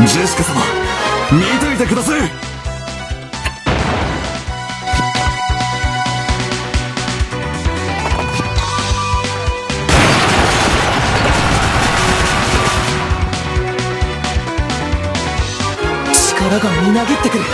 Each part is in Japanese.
ジェシカ様、見といてください。力がみなぎってくる。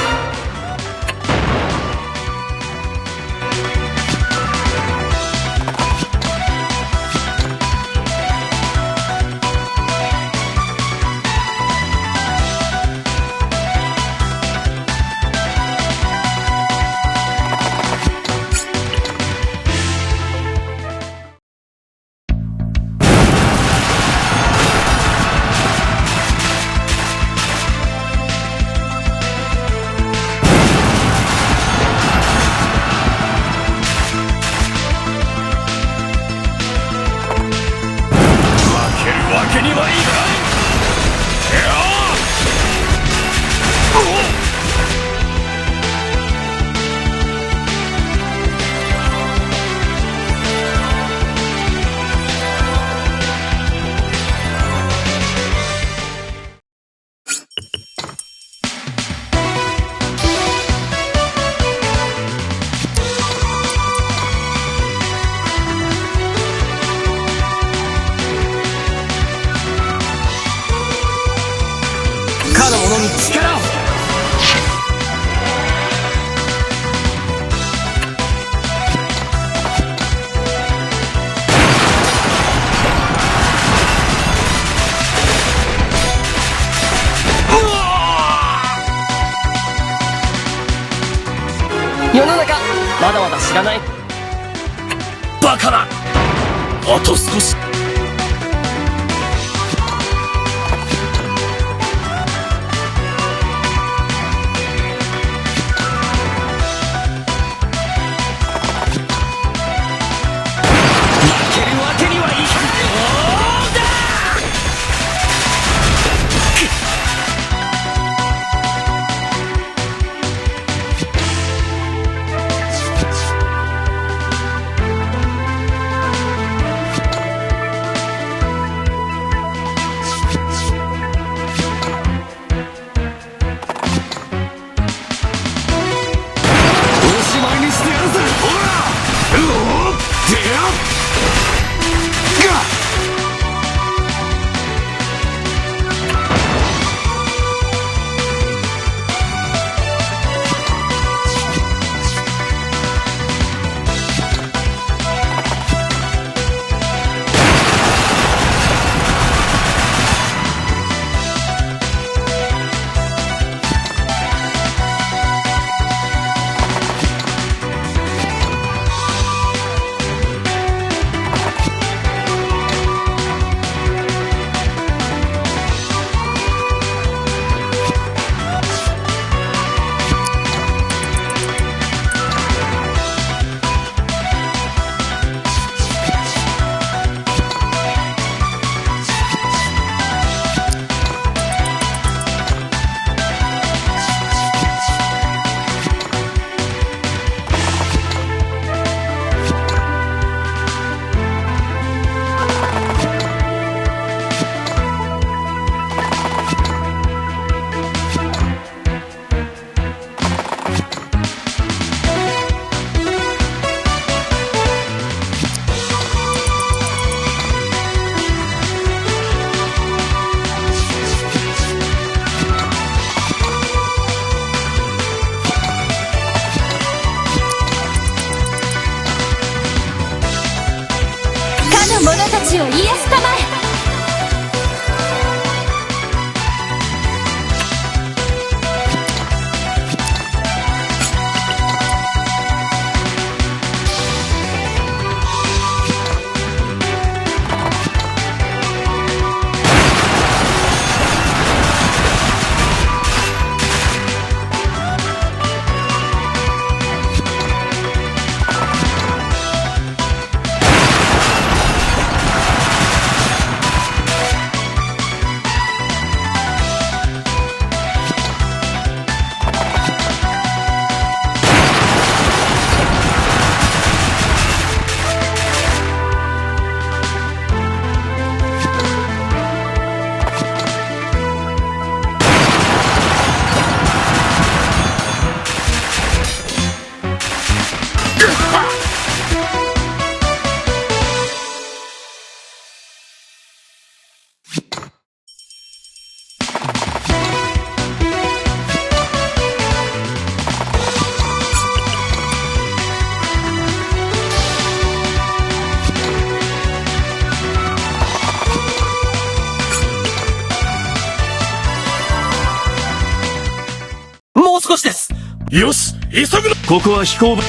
かの者に力を。世の中まだまだ知らない。バカな。あと少し。少しです。よし、急ぐの。ここは飛行場。これ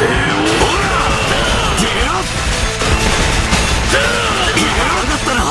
でほら出やがったな。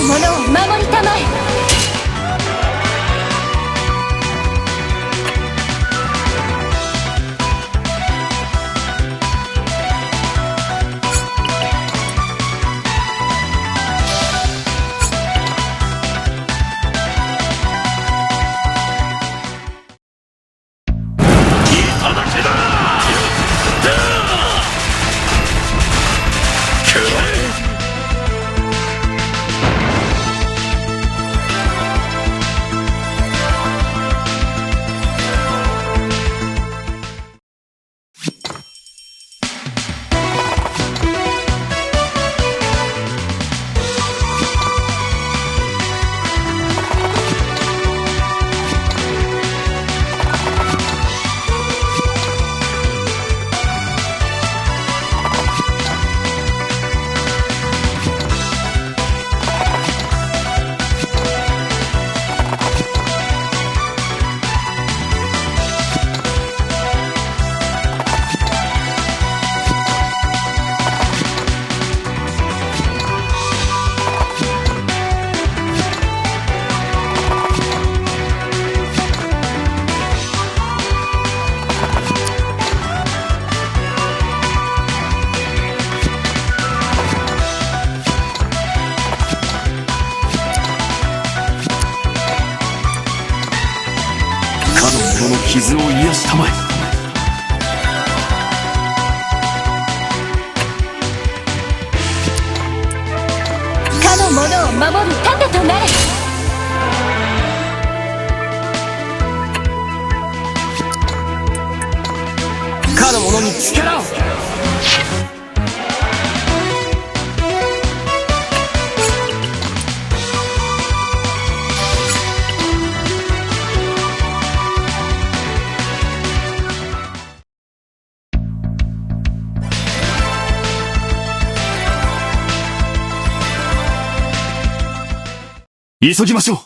者を守りたまえ。傷を癒したまえ。かの者を守る盾となれ。かの者に力を。急ぎましょう。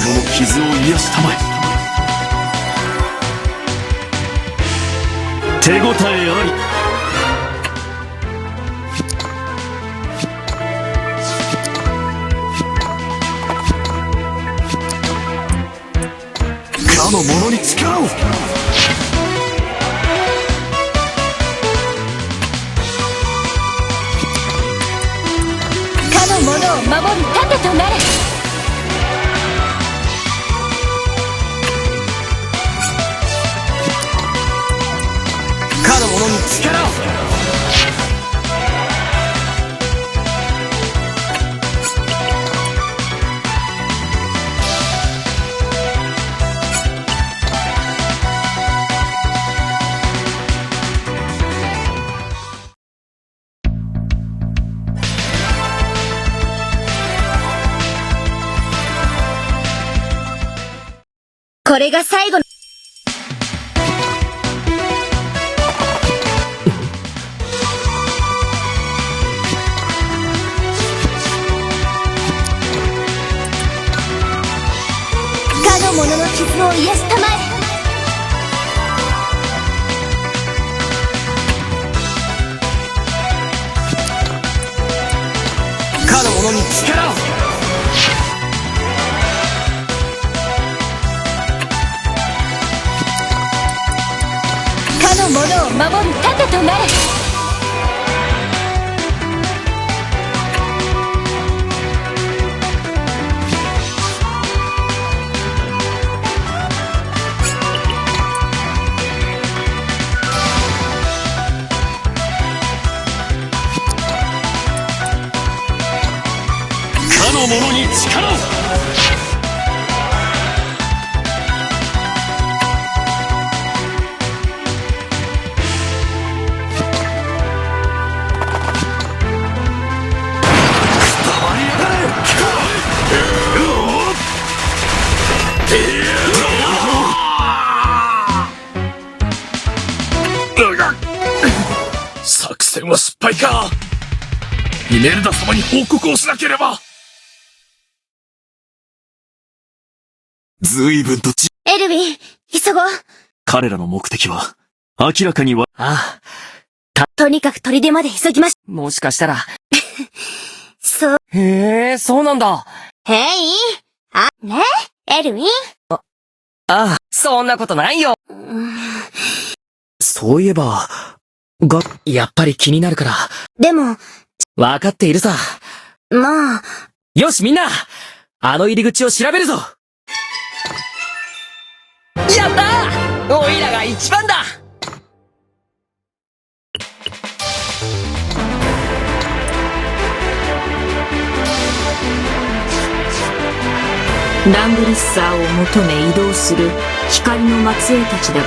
後の傷を癒したまえ。手応えあり。かの者に力を。かの者を守る盾となれ。かの者に力を。これが最後のかの者の傷を癒したまえ。かの者に力を。かの者を守る盾となれ。かの者に力を。作戦は失敗か。イメルダ様に報告をしなければ。随分とエルヴィン、急ごう。彼らの目的は明らかには。あとにかく砦まで急ぎまし。もしかしたら。そう。へえ、そうなんだ。へい。ねエルヴィン。ああ、そんなことないよ。そういえば、やっぱり気になるから。でも、わかっているさ。まあ。よしみんな、あの入り口を調べるぞ。やったー！おいらが一番だ！ラングリッサーを求め移動する光の末裔たちだ。